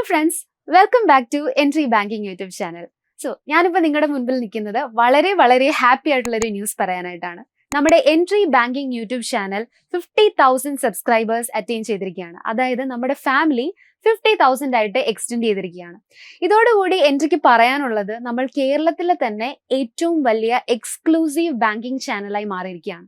Hello friends, welcome back to Entri banking YouTube channel. ഞാനിപ്പോൾ നിങ്ങളുടെ മുൻപിൽ നിൽക്കുന്നത് വളരെ ഹാപ്പി ആയിട്ടുള്ള ഒരു ന്യൂസ് പറയാനായിട്ടാണ്. നമ്മുടെ entry banking YouTube channel 50,000 subscribers attain ചെയ്തിരിക്കുകയാണ്. അതായത് നമ്മുടെ ഫാമിലി 50,000 ആയിട്ട് എക്സ്റ്റെൻഡ് ചെയ്തിരിക്കുകയാണ്. ഇതോടുകൂടി എൻട്രിക്ക് പറയാനുള്ളത്, നമ്മൾ കേരളത്തിലെ തന്നെ ഏറ്റവും വലിയ എക്സ്ക്ലൂസീവ് ബാങ്കിങ് ചാനലായി മാറിയിരിക്കുകയാണ്.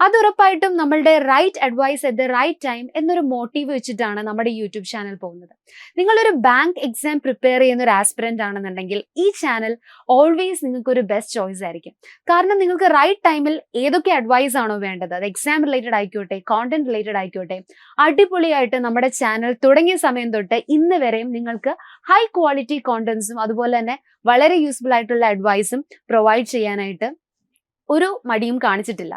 അത് ഉറപ്പായിട്ടും നമ്മളുടെ right advice at the right time എന്നൊരു മോട്ടീവ് വെച്ചിട്ടാണ് നമ്മുടെ യൂട്യൂബ് ചാനൽ പോകുന്നത്. നിങ്ങളൊരു ബാങ്ക് എക്സാം പ്രിപ്പയർ ചെയ്യുന്ന ഒരു ആസ്പിറന്റ് ആണെന്നുണ്ടെങ്കിൽ ഈ ചാനൽ ഓൾവേസ് നിങ്ങൾക്കൊരു ബെസ്റ്റ് ചോയ്സ് ആയിരിക്കും. കാരണം നിങ്ങൾക്ക് റൈറ്റ് ടൈമിൽ ഏതൊക്കെ അഡ്വൈസ് ആണോ വേണ്ടത്, അത് എക്സാം റിലേറ്റഡ് ആയിക്കോട്ടെ, കോണ്ടന്റ് റിലേറ്റഡ് ആയിക്കോട്ടെ, അടിപൊളിയായിട്ട് നമ്മുടെ ചാനൽ തുടങ്ങിയ സമയം തൊട്ട് ഇന്ന് വരെയും നിങ്ങൾക്ക് ഹൈ ക്വാളിറ്റി കോണ്ടന്റ്സും അതുപോലെ തന്നെ വളരെ യൂസ്ഫുൾ ആയിട്ടുള്ള അഡ്വൈസും പ്രൊവൈഡ് ചെയ്യാനായിട്ട് ഒരു മടിയും കാണിച്ചിട്ടില്ല.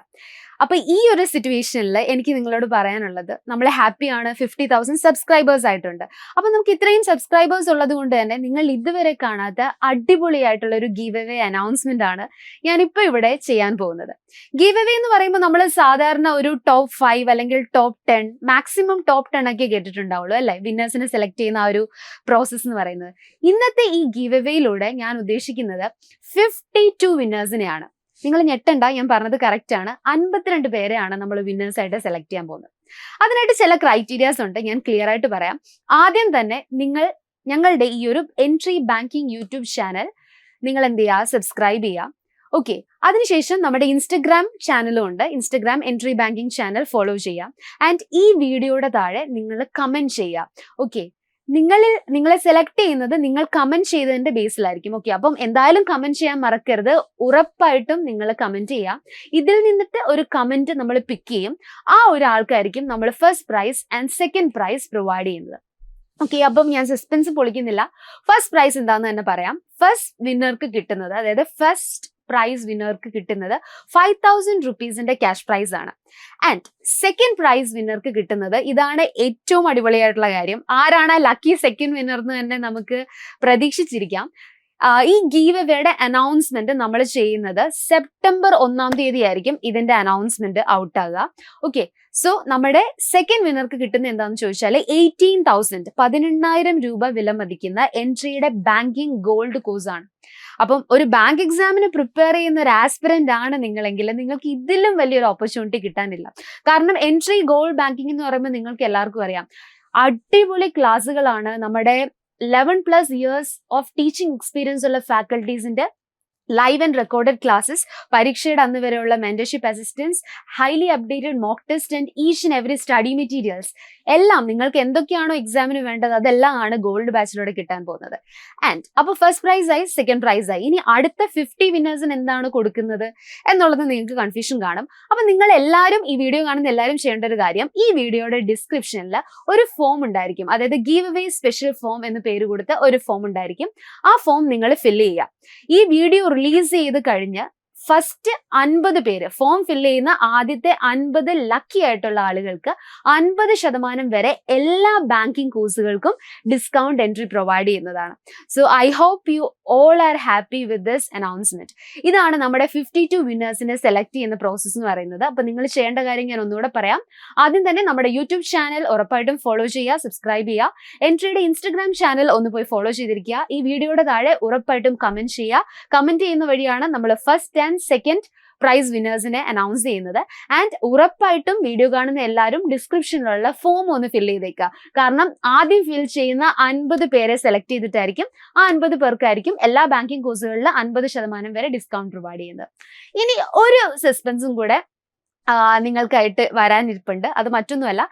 അപ്പൊ ഈ ഒരു സിറ്റുവേഷനിൽ എനിക്ക് നിങ്ങളോട് പറയാനുള്ളത്, നമ്മൾ ഹാപ്പിയാണ്, 50,000 സബ്സ്ക്രൈബേഴ്സ് ആയിട്ടുണ്ട്. അപ്പൊ നമുക്ക് ഇത്രയും സബ്സ്ക്രൈബേഴ്സ് ഉള്ളത് കൊണ്ട് തന്നെ നിങ്ങൾ ഇതുവരെ കാണാത്ത അടിപൊളിയായിട്ടുള്ള ഒരു ഗീവ് അവേ അനൗൺസ്മെന്റ് ആണ് ഞാനിപ്പോൾ ഇവിടെ ചെയ്യാൻ പോകുന്നത്. ഗീവ് അവേ എന്ന് പറയുമ്പോൾ നമ്മൾ സാധാരണ ഒരു ടോപ്പ് 5 അല്ലെങ്കിൽ ടോപ്പ് 10, മാക്സിമം ടോപ്പ് 10 ഒക്കെ കേട്ടിട്ടുണ്ടാവുള്ളൂ അല്ലെ, വിന്നേഴ്സിനെ സെലക്ട് ചെയ്യുന്ന ആ ഒരു പ്രോസസ് എന്ന് പറയുന്നത്. ഇന്നത്തെ ഈ ഗീവ് അവേയിലൂടെ ഞാൻ ഉദ്ദേശിക്കുന്നത് 52 വിന്നേഴ്സിനെയാണ്. നിങ്ങൾ ഞെട്ടണ്ട, ഞാൻ പറഞ്ഞത് കറക്റ്റ് ആണ്. 52 പേരെയാണ് നമ്മൾ വിന്നേഴ്സ് ആയിട്ട് സെലക്ട് ചെയ്യാൻ പോകുന്നത്. അതിനായിട്ട് ചില ക്രൈറ്റീരിയാസ് ഉണ്ട്, ഞാൻ ക്ലിയർ ആയിട്ട് പറയാം. ആദ്യം തന്നെ നിങ്ങൾ ഞങ്ങളുടെ ഈ ഒരു എൻട്രി ബാങ്കിങ് യൂട്യൂബ് ചാനൽ നിങ്ങൾ എന്ത് ചെയ്യുക, സബ്സ്ക്രൈബ് ചെയ്യുക. ഓക്കെ, അതിനുശേഷം നമ്മുടെ ഇൻസ്റ്റഗ്രാം ചാനലും ഉണ്ട്, Instagram entry banking channel follow ചെയ്യാം. ആൻഡ് ഈ വീഡിയോയുടെ താഴെ നിങ്ങൾ കമന്റ് ചെയ്യുക. ഓക്കെ, നിങ്ങളെ സെലക്ട് ചെയ്യുന്നത് നിങ്ങൾ കമന്റ് ചെയ്തതിന്റെ ബേസിലായിരിക്കും. ഓക്കെ, അപ്പം എന്തായാലും കമന്റ് ചെയ്യാൻ മറക്കരുത്. ഉറപ്പായിട്ടും നിങ്ങൾ കമന്റ് ചെയ്യാം. ഇതിൽ നിന്നിട്ട് ഒരു കമന്റ് നമ്മൾ പിക്ക് ചെയ്യും. ആ ഒരാൾക്കായിരിക്കും നമ്മൾ first prize and second price provide ചെയ്യുന്നത്. ഓക്കെ, അപ്പം ഞാൻ സസ്പെൻസ് പൊളിക്കുന്നില്ല. ഫസ്റ്റ് പ്രൈസ് എന്താന്ന് തന്നെ പറയാം. ഫസ്റ്റ് വിന്നർക്ക് കിട്ടുന്നത്, അതായത് ഫസ്റ്റ് പ്രൈസ് വിന്നർക്ക് കിട്ടുന്നത് 5,000 റുപ്പീസിന്റെ ക്യാഷ് പ്രൈസ് ആണ്. ആൻഡ് സെക്കൻഡ് പ്രൈസ് വിന്നർക്ക് കിട്ടുന്നത്, ഇതാണ് ഏറ്റവും അടിപൊളിയായിട്ടുള്ള കാര്യം, ആരാണ് ലക്കി സെക്കൻഡ് വിന്നർ എന്ന് തന്നെ നമുക്ക് പ്രതീക്ഷിച്ചിരിക്കാം. ഈ ഗീവ് അവേയുടെ അനൗൺസ്മെന്റ് നമ്മൾ ചെയ്യുന്നത് സെപ്റ്റംബർ 1-ാം തീയതി ആയിരിക്കും ഇതിന്റെ അനൗൺസ്മെന്റ് ഔട്ട് ആകുക. ഓക്കെ, സോ നമ്മുടെ സെക്കൻഡ് വിന്നർക്ക് കിട്ടുന്ന എന്താണെന്ന് ചോദിച്ചാൽ 18,000, 18,000 രൂപ വില മതിക്കുന്ന എൻട്രിയുടെ ബാങ്കിങ് ഗോൾഡ് കോഴ്സ് ആണ്. അപ്പം ഒരു ബാങ്ക് എക്സാമിന് പ്രിപ്പയർ ചെയ്യുന്ന ഒരു ആസ്പിറന്റ് ആണ് നിങ്ങളെങ്കിൽ നിങ്ങൾക്ക് ഇതിലും വലിയൊരു ഓപ്പർച്യൂണിറ്റി കിട്ടാനില്ല. കാരണം എൻട്രി ഗോൾഡ് ബാങ്കിങ് എന്ന് പറയുമ്പോൾ നിങ്ങൾക്ക് എല്ലാവർക്കും അറിയാം, അടിപൊളി ക്ലാസ്സുകളാണ്. നമ്മുടെ 11+ years ഓഫ് ടീച്ചിങ് എക്സ്പീരിയൻസ് ഉള്ള ഫാക്കൽറ്റീസിന്റെ ലൈവ് ആൻഡ് റെക്കോർഡഡ് ക്ലാസ്സസ്, പരീക്ഷയുടെ അന്ന് വരെയുള്ള mentorship assistance, highly updated mock test and each and every study materials എല്ലാം നിങ്ങൾക്ക് എന്തൊക്കെയാണോ എക്സാമിന് വേണ്ടത് അതെല്ലാം ആണ് ഗോൾഡ് ബാച്ചിലൂടെ കിട്ടാൻ പോകുന്നത്. ആൻഡ് അപ്പോൾ ഫസ്റ്റ് പ്രൈസ് ആയി, സെക്കൻഡ് പ്രൈസ് ആയി. ഇനി അടുത്ത 50 വിന്നേഴ്സിന് എന്താണ് കൊടുക്കുന്നത് എന്നുള്ളത് നിങ്ങൾക്ക് കൺഫ്യൂഷൻ കാണും. അപ്പൊ നിങ്ങൾ എല്ലാവരും, ഈ വീഡിയോ കാണുന്ന എല്ലാവരും ചെയ്യേണ്ട ഒരു കാര്യം, ഈ വീഡിയോയുടെ ഡിസ്ക്രിപ്ഷനിൽ ഒരു ഫോം ഉണ്ടായിരിക്കും, അതായത് ഗീവ് അവേ സ്പെഷ്യൽ ഫോം എന്ന് പേര് കൊടുത്ത ഒരു ഫോം ഉണ്ടായിരിക്കും. ആ ഫോം നിങ്ങൾ ഫില്ല് ചെയ്യുക. ഈ വീഡിയോ റിലീസ് ചെയ്ത് കഴിഞ്ഞ് ഫസ്റ്റ് 50 പേര്, ഫോം ഫില്ല് ചെയ്യുന്ന ആദ്യത്തെ 50 ലക്കി ആയിട്ടുള്ള ആളുകൾക്ക് 50% വരെ എല്ലാ ബാങ്കിങ് കോഴ്സുകൾക്കും ഡിസ്കൗണ്ട് എൻട്രി പ്രൊവൈഡ് ചെയ്യുന്നതാണ്. So I hope you all are happy with this announcement. ഇതാണ് നമ്മുടെ 52 വിന്നേഴ്സിനെ സെലക്ട് ചെയ്യുന്ന പ്രോസസ് എന്ന് പറയുന്നത്. അപ്പൊ നിങ്ങൾ ചെയ്യേണ്ട കാര്യം ഞാൻ ഒന്നുകൂടെ പറയാം. ആദ്യം തന്നെ നമ്മുടെ യൂട്യൂബ് ചാനൽ ഉറപ്പായിട്ടും ഫോളോ ചെയ്യുക, സബ്സ്ക്രൈബ് ചെയ്യുക. എൻട്രിയുടെ ഇൻസ്റ്റഗ്രാം ചാനൽ ഒന്ന് പോയി ഫോളോ ചെയ്തിരിക്കുക. ഈ വീഡിയോയുടെ താഴെ ഉറപ്പായിട്ടും കമന്റ് ചെയ്യുക. കമന്റ് ചെയ്യുന്ന വഴിയാണ് നമ്മൾ ഫസ്റ്റ് ആൻഡ് സെക്കൻഡ് പ്രൈസ് വിന്നേഴ്സിനെ അനൗൺസ് ചെയ്യുന്നത്. ആൻഡ് ഉറപ്പായിട്ടും വീഡിയോ കാണുന്ന എല്ലാവരും ഡിസ്ക്രിപ്ഷനിലുള്ള ഫോം ഒന്ന് ഫിൽ ചെയ്തേക്കുക. കാരണം ആദ്യം ഫിൽ ചെയ്യുന്ന 50 പേരെ സെലക്ട് ചെയ്തിട്ടായിരിക്കും, ആ 50 പേർക്കായിരിക്കും എല്ലാ ബാങ്കിങ് കോഴ്സുകളിൽ 50% വരെ ഡിസ്കൗണ്ട് പ്രൊവൈഡ് ചെയ്യുന്നത്. ഇനി ഒരു സസ്പെൻസും കൂടെ നിങ്ങൾക്കായിട്ട് വരാനിരിപ്പുണ്ട്. അത് മറ്റൊന്നുമല്ല,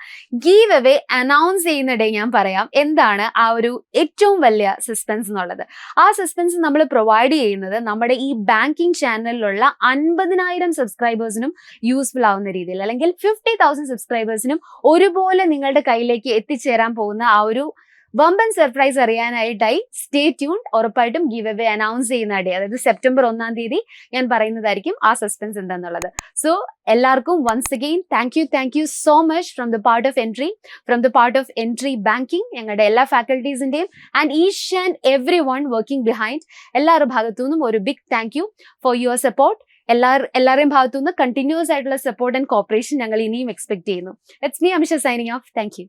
ഗീവ് അവേ അനൗൺസ് ചെയ്യുന്ന ഡേ ഞാൻ പറയാം എന്താണ് ആ ഒരു ഏറ്റവും വലിയ സസ്പെൻസ് എന്നുള്ളത്. ആ സസ്പെൻസ് നമ്മൾ പ്രൊവൈഡ് ചെയ്യുന്നത് നമ്മുടെ ഈ ബാങ്കിങ് ചാനലിലുള്ള 50,000 സബ്സ്ക്രൈബേഴ്സിനും യൂസ്ഫുൾ ആവുന്ന രീതിയിൽ, അല്ലെങ്കിൽ 50,000 സബ്സ്ക്രൈബേഴ്സിനും ഒരുപോലെ നിങ്ങളുടെ കയ്യിലേക്ക് എത്തിച്ചേരാൻ പോകുന്ന ആ ഒരു വമ്പൻ സർപ്രൈസ് അറിയാനായിട്ടായി സ്റ്റേ ട്യൂൺഡ്. ഉറപ്പായിട്ടും ഗീവ് അവേ അനൗൺസ് ചെയ്യുന്ന ഡേ, അതായത് സെപ്റ്റംബർ 1-ാം തീയതി ഞാൻ പറയുന്നതായിരിക്കും ആ സസ്പെൻസ് എന്താന്നുള്ളത്. സോ എല്ലാവർക്കും once again thank you so much from the part of Entri banking, ഞങ്ങളുടെ എല്ലാ ഫാക്കൽറ്റീസിന്റെയും and each and every one working behind, എല്ലാവരുടെ ഭാഗത്തു നിന്നും ഒരു big thank you for your support. എല്ലാവരുടെയും ഭാഗത്തു നിന്ന് കണ്ടിന്യൂസ് ആയിട്ടുള്ള സപ്പോർട്ട് ആൻഡ് കോപ്പറേഷൻ ഞങ്ങൾ ഇനിയും എക്സ്പെക്ട് ചെയ്യുന്നു. It's me Amisha signing off. Thank you.